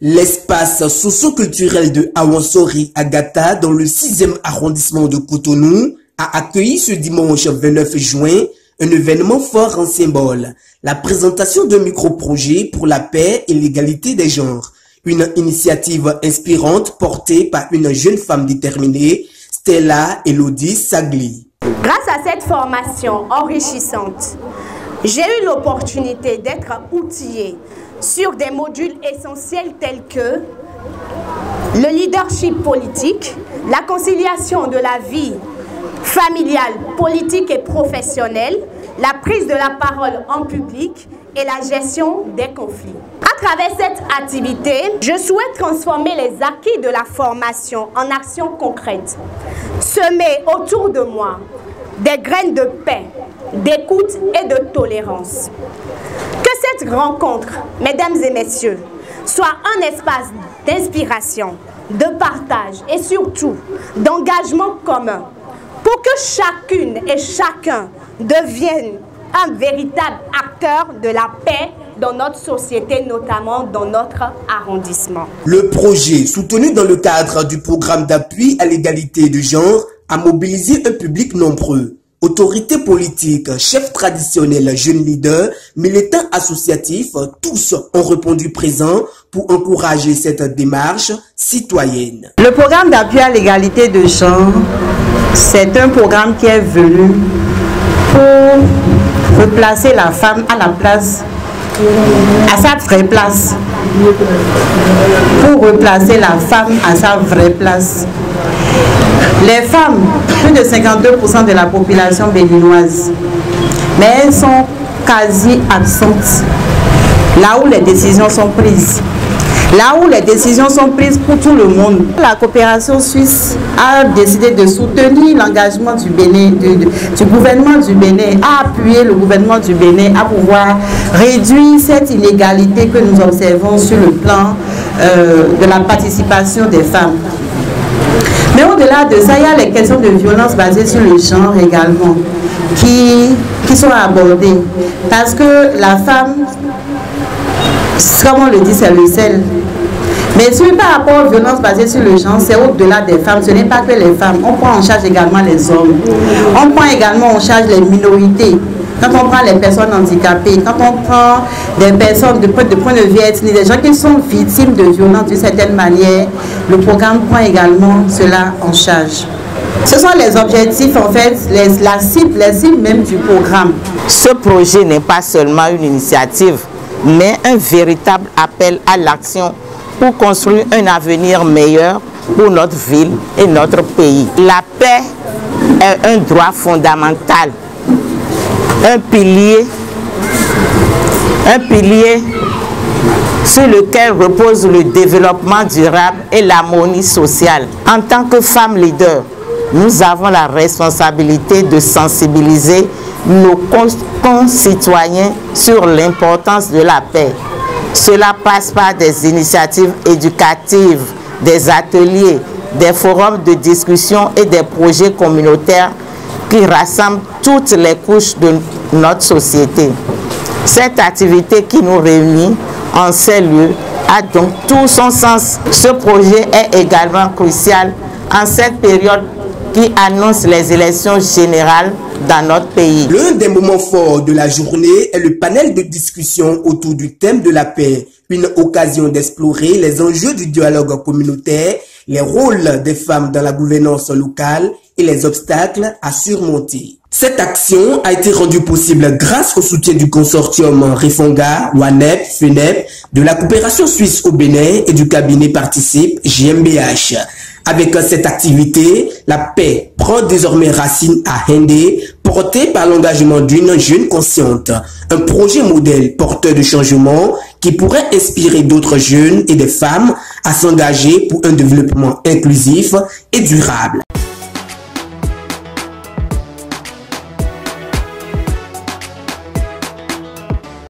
L'espace socio-culturel de Awansori Agata, dans le 6e arrondissement de Cotonou, a accueilli ce dimanche 29 juin un événement fort en symbole, la présentation d'un micro-projet pour la paix et l'égalité des genres, une initiative inspirante portée par une jeune femme déterminée, Stella Elodie Sagli. Grâce à cette formation enrichissante, j'ai eu l'opportunité d'être outillée sur des modules essentiels tels que le leadership politique, la conciliation de la vie familiale, politique et professionnelle, la prise de la parole en public et la gestion des conflits. À travers cette activité, je souhaite transformer les acquis de la formation en actions concrètes, semer autour de moi des graines de paix, d'écoute et de tolérance. Que cette rencontre, mesdames et messieurs, soit un espace d'inspiration, de partage et surtout d'engagement commun pour que chacune et chacun devienne un véritable acteur de la paix dans notre société, notamment dans notre arrondissement. Le projet, soutenu dans le cadre du programme d'appui à l'égalité de genre, a mobilisé un public nombreux. Autorités politiques, chefs traditionnels, jeunes leaders, militants associatifs, tous ont répondu présents pour encourager cette démarche citoyenne. Le programme d'appui à l'égalité de genre, c'est un programme qui est venu pour replacer la femme à la place, à sa vraie place. Pour replacer la femme à sa vraie place. Les femmes, plus de 52% de la population béninoise, mais elles sont quasi absentes là où les décisions sont prises. Là où les décisions sont prises pour tout le monde. La coopération suisse a décidé de soutenir l'engagement du Bénin, du gouvernement du Bénin, a appuyé le gouvernement du Bénin à pouvoir réduire cette inégalité que nous observons sur le plan de la participation des femmes. Mais au-delà de ça, il y a les questions de violence basées sur le genre également qui sont abordées. Parce que la femme, comme on le dit, c'est le sel. Mais par rapport aux violences basées sur le genre, c'est au-delà des femmes. Ce n'est pas que les femmes. On prend en charge également les hommes. On prend également en charge les minorités. Quand on prend les personnes handicapées, quand on prend des personnes de point de vue ethnique, des gens qui sont victimes de violences d'une certaine manière, le programme prend également cela en charge. Ce sont les objectifs, en fait, les cibles même du programme. Ce projet n'est pas seulement une initiative, mais un véritable appel à l'action pour construire un avenir meilleur pour notre ville et notre pays. La paix est un droit fondamental, un pilier sur lequel repose le développement durable et l'harmonie sociale. En tant que femmes leaders, nous avons la responsabilité de sensibiliser nos concitoyens sur l'importance de la paix. Cela passe par des initiatives éducatives, des ateliers, des forums de discussion et des projets communautaires qui rassemblent toutes les couches de notre société. Cette activité qui nous réunit en ces lieux a donc tout son sens. Ce projet est également crucial en cette période qui annonce les élections générales dans notre pays. L'un des moments forts de la journée est le panel de discussion autour du thème de la paix, une occasion d'explorer les enjeux du dialogue communautaire, les rôles des femmes dans la gouvernance locale et les obstacles à surmonter. Cette action a été rendue possible grâce au soutien du consortium Refonga, WANEP, FENEP, de la coopération suisse au Bénin et du cabinet Participe GmbH. Avec cette activité, la paix prend désormais racine à Hendé, porté par l'engagement d'une jeune consciente. Un projet modèle porteur de changement qui pourrait inspirer d'autres jeunes et des femmes à s'engager pour un développement inclusif et durable.